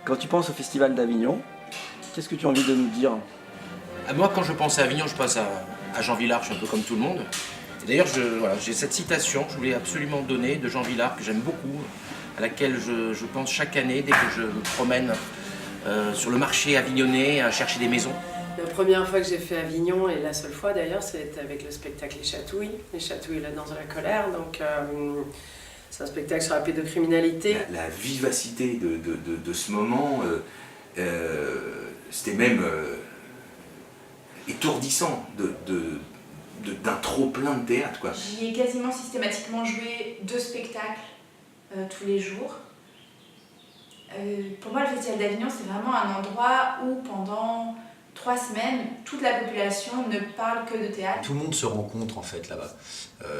Quand tu penses au Festival d'Avignon, qu'est-ce que tu as envie de nous dire? Moi, quand je pense à Avignon, je pense à Jean Vilar, je suis un peu comme tout le monde. Et d'ailleurs, voilà, j'ai cette citation que je voulais absolument donner de Jean Vilar, que j'aime beaucoup, à laquelle je pense chaque année dès que je me promène sur le marché avignonnais à chercher des maisons. La première fois que j'ai fait Avignon, et la seule fois d'ailleurs, c'était avec le spectacle Les Chatouilles, la danse de la colère. Donc c'est un spectacle sur la pédocriminalité. La vivacité de ce moment, c'était même étourdissant d'un trop-plein de théâtre, quoi. J'y ai quasiment systématiquement joué 2 spectacles tous les jours. Pour moi, le Festival d'Avignon, c'est vraiment un endroit où pendant 3 semaines, toute la population ne parle que de théâtre. Tout le monde se rencontre en fait là-bas.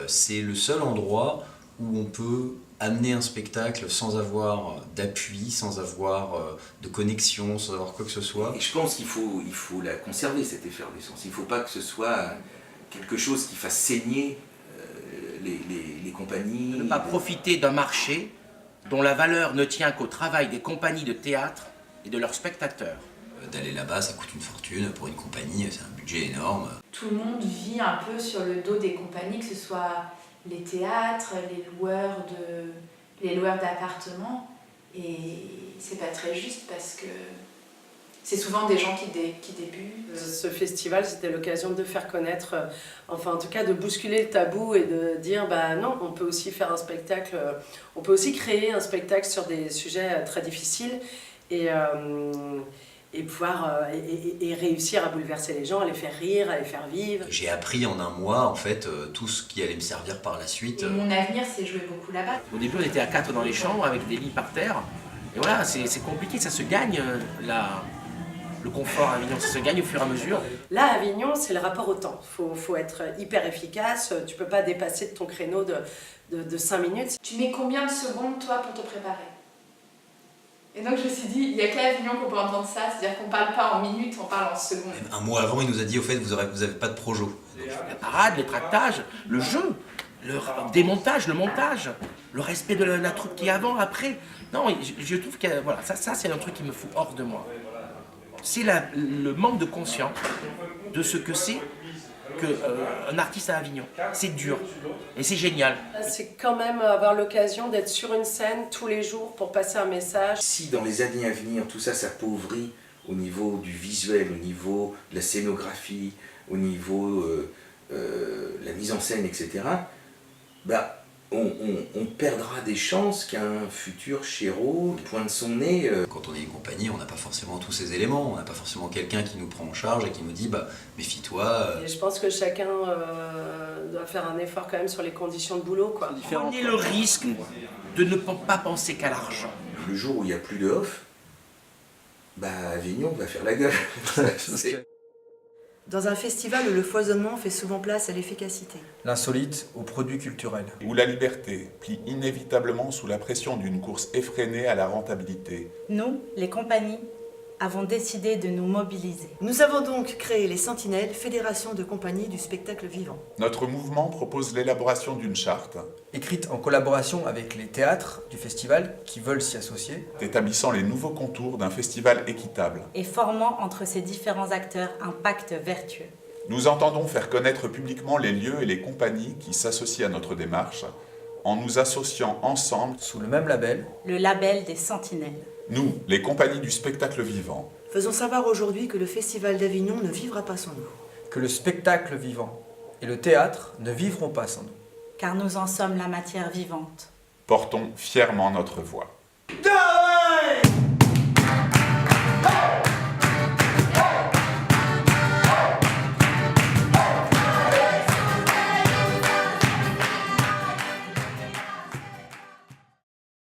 C'est le seul endroit où on peut amener un spectacle sans avoir d'appui, sans avoir de connexion, sans avoir quoi que ce soit. Et je pense qu'il faut la conserver, cette effervescence. Il ne faut pas que ce soit quelque chose qui fasse saigner les compagnies. Ne pas profiter d'un marché dont la valeur ne tient qu'au travail des compagnies de théâtre et de leurs spectateurs. D'aller là-bas, ça coûte une fortune pour une compagnie, c'est un budget énorme. Tout le monde vit un peu sur le dos des compagnies, que ce soit les théâtres, les loueurs d'appartements. Et c'est pas très juste parce que c'est souvent des gens qui débutent. Ce festival, c'était l'occasion de faire connaître, enfin en tout cas de bousculer le tabou et de dire bah non, on peut aussi faire un spectacle, on peut aussi créer un spectacle sur des sujets très difficiles et pouvoir et réussir à bouleverser les gens, à les faire rire, à les faire vivre. J'ai appris en un mois en fait tout ce qui allait me servir par la suite. Et mon avenir s'est joué beaucoup là-bas. Au début, on était à 4 dans les chambres avec des lits par terre. Et voilà, c'est compliqué, ça se gagne le confort à Avignon, ça se gagne au fur et à mesure. Là, à Avignon, c'est le rapport au temps. Faut être hyper efficace, tu peux pas dépasser de ton créneau de 5 minutes. Tu mets combien de secondes, toi, pour te préparer? Et donc je me suis dit, il n'y a qu'à Avignon qu'on peut entendre ça, c'est-à-dire qu'on ne parle pas en minutes, on parle en secondes. Même un mois avant, il nous a dit, au fait, vous avez pas de projo. La parade, les tractages, le jeu, le démontage, le montage, le respect de la troupe qui est avant, après. Non, je trouve que voilà, ça c'est un truc qui me fout hors de moi. C'est le manque de conscience de ce que c'est qu'un artiste à Avignon. C'est dur et c'est génial. C'est quand même avoir l'occasion d'être sur une scène tous les jours pour passer un message. Si dans les années à venir, tout ça s'appauvrit au niveau du visuel, au niveau de la scénographie, au niveau de la mise en scène, etc., bah, on perdra des chances qu'un futur Chéreau pointe son nez. Quand on est une compagnie, on n'a pas forcément tous ces éléments. On n'a pas forcément quelqu'un qui nous prend en charge et qui nous dit bah, méfie-toi. Et je pense que chacun doit faire un effort quand même sur les conditions de boulot, quoi. Prenez le risque de ne pas penser qu'à l'argent. Le jour où il n'y a plus de off, bah Avignon va faire la gueule. Dans un festival où le foisonnement fait souvent place à l'efficacité. L'insolite au produit culturel. Où la liberté plie inévitablement sous la pression d'une course effrénée à la rentabilité. Nous, les compagnies, avons décidé de nous mobiliser. Nous avons donc créé les Sentinelles, fédération de compagnies du spectacle vivant. Notre mouvement propose l'élaboration d'une charte Écrite en collaboration avec les théâtres du festival qui veulent s'y associer. établissant les nouveaux contours d'un festival équitable. Et formant entre ces différents acteurs un pacte vertueux. Nous entendons faire connaître publiquement les lieux et les compagnies qui s'associent à notre démarche en nous associant ensemble Sous le même label. Le label des Sentinelles. nous, les compagnies du spectacle vivant. Faisons savoir aujourd'hui que le Festival d'Avignon ne vivra pas sans nous. Que le spectacle vivant et le théâtre ne vivront pas sans nous. Car nous en sommes la matière vivante. Portons fièrement notre voix. Da